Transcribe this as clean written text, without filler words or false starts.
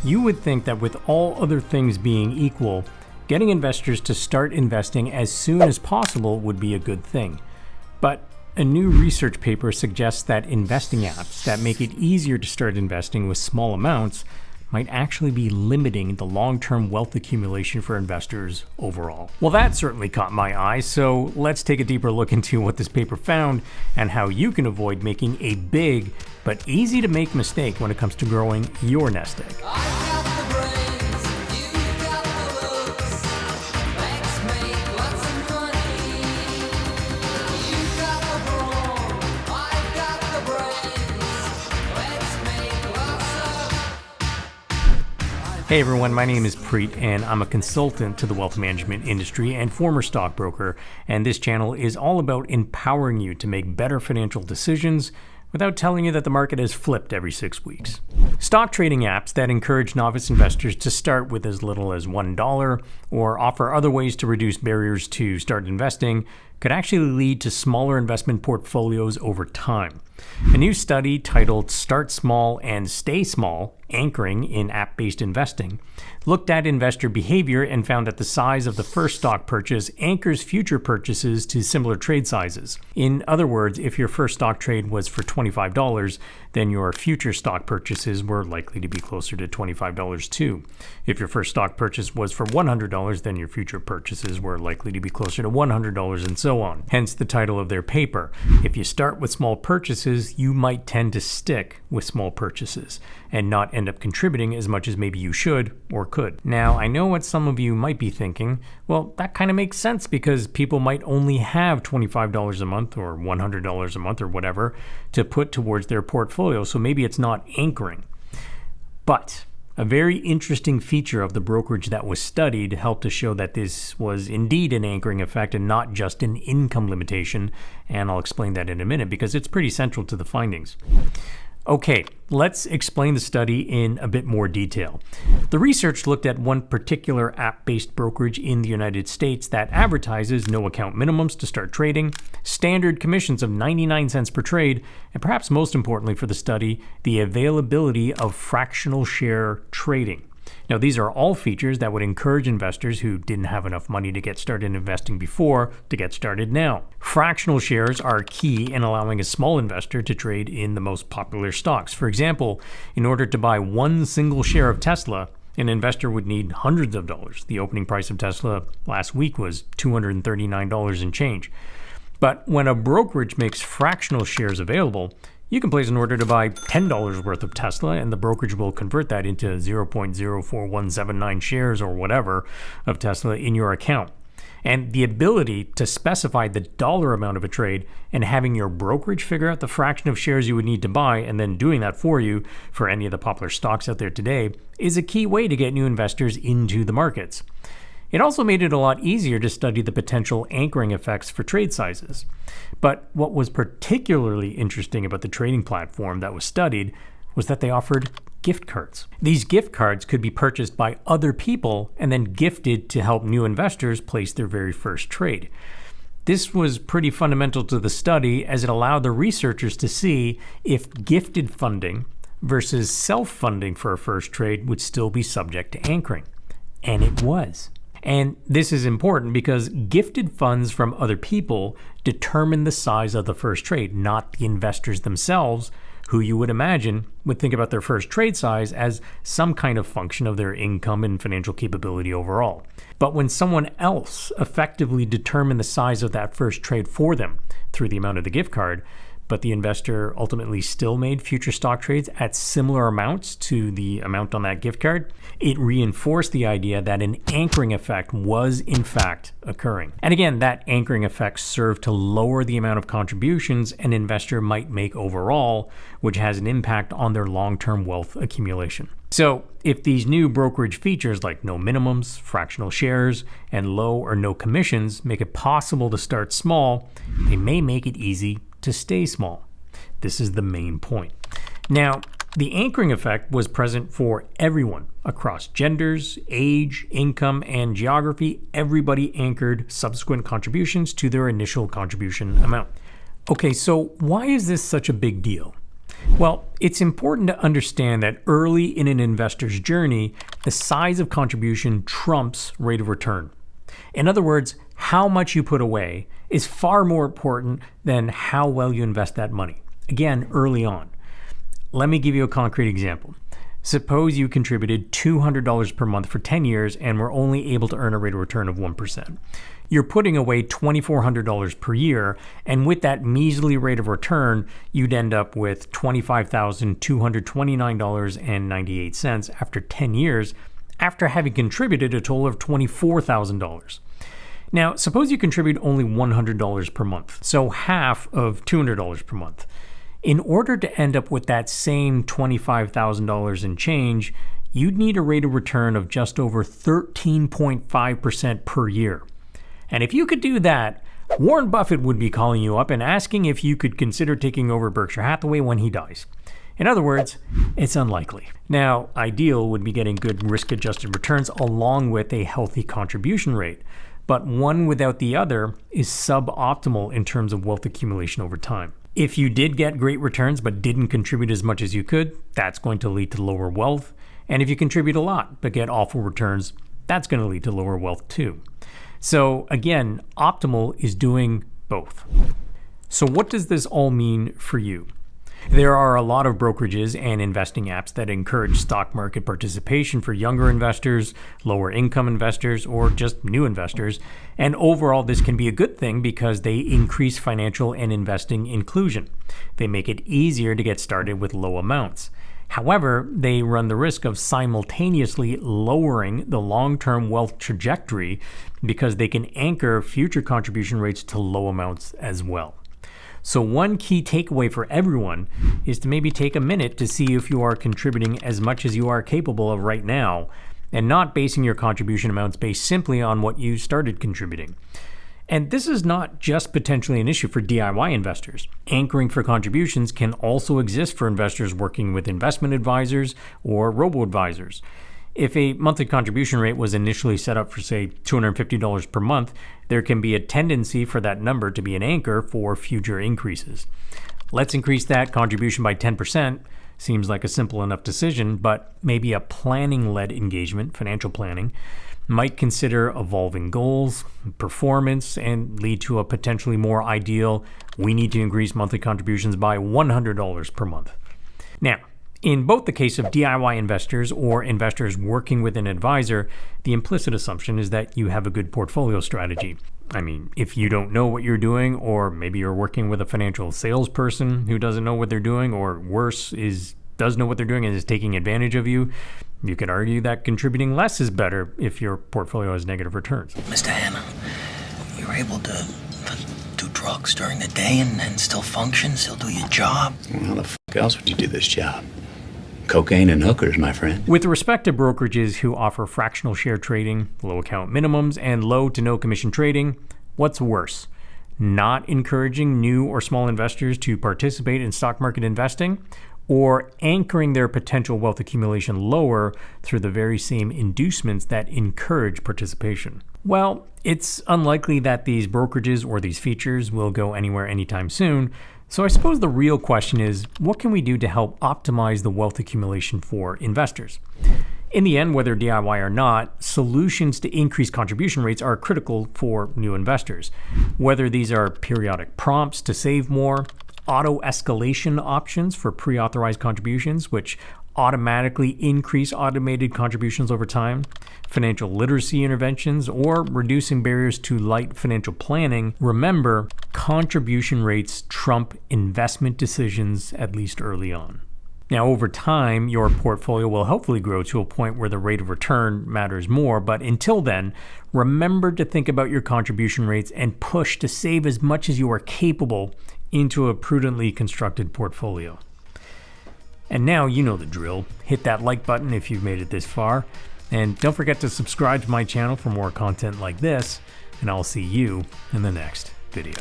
You would think that with all other things being equal, getting investors to start investing as soon as possible would be a good thing. But a new research paper suggests that investing apps that make it easier to start investing with small amounts might actually be limiting the long-term wealth accumulation for investors overall. Well, that certainly caught my eye, so let's take a deeper look into what this paper found and how you can avoid making a big but easy to make mistake when it comes to growing your nest egg. Hey everyone, my name is Preet and I'm a consultant to the wealth management industry and former stockbroker, and this channel is all about empowering you to make better financial decisions without telling you that the market has flipped every 6 weeks. Stock trading apps that encourage novice investors to start with as little as $1 or offer other ways to reduce barriers to start investing could actually lead to smaller investment portfolios over time. A new study titled Start Small and Stay Small, Anchoring in App-Based Investing, looked at investor behavior and found that the size of the first stock purchase anchors future purchases to similar trade sizes. In other words, if your first stock trade was for $25, then your future stock purchases were likely to be closer to $25 too. If your first stock purchase was for $100, then your future purchases were likely to be closer to $100 and so on. Hence the title of their paper. If you start with small purchases, you might tend to stick with small purchases and not end up contributing as much as maybe you should or could. Now, I know what some of you might be thinking, well, that kind of makes sense because people might only have $25 a month or $100 a month or whatever to put towards their portfolio, so maybe it's not anchoring. But a very interesting feature of the brokerage that was studied helped to show that this was indeed an anchoring effect and not just an income limitation, and I'll explain that in a minute because it's pretty central to the findings. Okay, let's explain the study in a bit more detail. The research looked at one particular app-based brokerage in the United States that advertises no account minimums to start trading, standard commissions of 99 cents per trade, and perhaps most importantly for the study, the availability of fractional share trading. Now, these are all features that would encourage investors who didn't have enough money to get started investing before to get started now. Fractional shares are key in allowing a small investor to trade in the most popular stocks. For example, in order to buy one single share of Tesla, an investor would need hundreds of dollars. The opening price of Tesla last week was $239 and change. But when a brokerage makes fractional shares available, you can place an order to buy $10 worth of Tesla, and the brokerage will convert that into 0.04179 shares or whatever of Tesla in your account. And the ability to specify the dollar amount of a trade and having your brokerage figure out the fraction of shares you would need to buy and then doing that for you for any of the popular stocks out there today is a key way to get new investors into the markets. It also made it a lot easier to study the potential anchoring effects for trade sizes. But what was particularly interesting about the trading platform that was studied was that they offered gift cards. These gift cards could be purchased by other people and then gifted to help new investors place their very first trade. This was pretty fundamental to the study as it allowed the researchers to see if gifted funding versus self-funding for a first trade would still be subject to anchoring. And it was. And this is important because gifted funds from other people determine the size of the first trade, not the investors themselves, who you would imagine would think about their first trade size as some kind of function of their income and financial capability overall. But when someone else effectively determined the size of that first trade for them through the amount of the gift card, but the investor ultimately still made future stock trades at similar amounts to the amount on that gift card, it reinforced the idea that an anchoring effect was in fact occurring. And again, that anchoring effect served to lower the amount of contributions an investor might make overall, which has an impact on their long-term wealth accumulation. So if these new brokerage features like no minimums, fractional shares, and low or no commissions make it possible to start small, they may make it easy to stay small. This is the main point. Now, the anchoring effect was present for everyone across genders, age, income, and geography. Everybody anchored subsequent contributions to their initial contribution amount. Okay, so why is this such a big deal? Well, it's important to understand that early in an investor's journey, the size of contribution trumps rate of return. In other words, how much you put away is far more important than how well you invest that money. Again, early on. Let me give you a concrete example. Suppose you contributed $200 per month for 10 years and were only able to earn a rate of return of 1%. You're putting away $2,400 per year, and with that measly rate of return, you'd end up with $25,229.98 after 10 years, after having contributed a total of $24,000. Now, suppose you contribute only $100 per month, so half of $200 per month. In order to end up with that same $25,000 in change, you'd need a rate of return of just over 13.5% per year. And if you could do that, Warren Buffett would be calling you up and asking if you could consider taking over Berkshire Hathaway when he dies. In other words, it's unlikely. Now, ideal would be getting good risk-adjusted returns along with a healthy contribution rate. But one without the other is suboptimal in terms of wealth accumulation over time. If you did get great returns but didn't contribute as much as you could, that's going to lead to lower wealth. And if you contribute a lot but get awful returns, that's going to lead to lower wealth too. So again, optimal is doing both. So what does this all mean for you? There are a lot of brokerages and investing apps that encourage stock market participation for younger investors, lower income investors, or just new investors. And overall, this can be a good thing because they increase financial and investing inclusion. They make it easier to get started with low amounts. However, they run the risk of simultaneously lowering the long-term wealth trajectory because they can anchor future contribution rates to low amounts as well. So one key takeaway for everyone is to maybe take a minute to see if you are contributing as much as you are capable of right now and not basing your contribution amounts based simply on what you started contributing. And this is not just potentially an issue for DIY investors. Anchoring for contributions can also exist for investors working with investment advisors or robo-advisors. If a monthly contribution rate was initially set up for, say, $250 per month, there can be a tendency for that number to be an anchor for future increases. Let's increase that contribution by 10%. Seems like a simple enough decision, but maybe a planning-led engagement, financial planning, might consider evolving goals, performance, and lead to a potentially more ideal, we need to increase monthly contributions by $100 per month. Now, in both the case of DIY investors or investors working with an advisor, the implicit assumption is that you have a good portfolio strategy. I mean, if you don't know what you're doing, or maybe you're working with a financial salesperson who doesn't know what they're doing, or worse, does know what they're doing and is taking advantage of you, you could argue that contributing less is better if your portfolio has negative returns. Mr. Hanna, you're able to do drugs during the day and still function, still do your job? Well, how the fuck else would you do this job? Cocaine and hookers, my friend. With respect to brokerages who offer fractional share trading, low account minimums, and low to no commission trading, what's worse? Not encouraging new or small investors to participate in stock market investing, or anchoring their potential wealth accumulation lower through the very same inducements that encourage participation? Well, it's unlikely that these brokerages or these features will go anywhere anytime soon. So I suppose the real question is, what can we do to help optimize the wealth accumulation for investors? In the end, whether DIY or not, solutions to increase contribution rates are critical for new investors. Whether these are periodic prompts to save more, auto-escalation options for pre-authorized contributions, which automatically increase automated contributions over time, financial literacy interventions, or reducing barriers to light financial planning, remember, contribution rates trump investment decisions, at least early on. Now, over time, your portfolio will hopefully grow to a point where the rate of return matters more, but until then, remember to think about your contribution rates and push to save as much as you are capable into a prudently constructed portfolio. And now you know the drill. Hit that like button if you've made it this far. And don't forget to subscribe to my channel for more content like this. And I'll see you in the next video.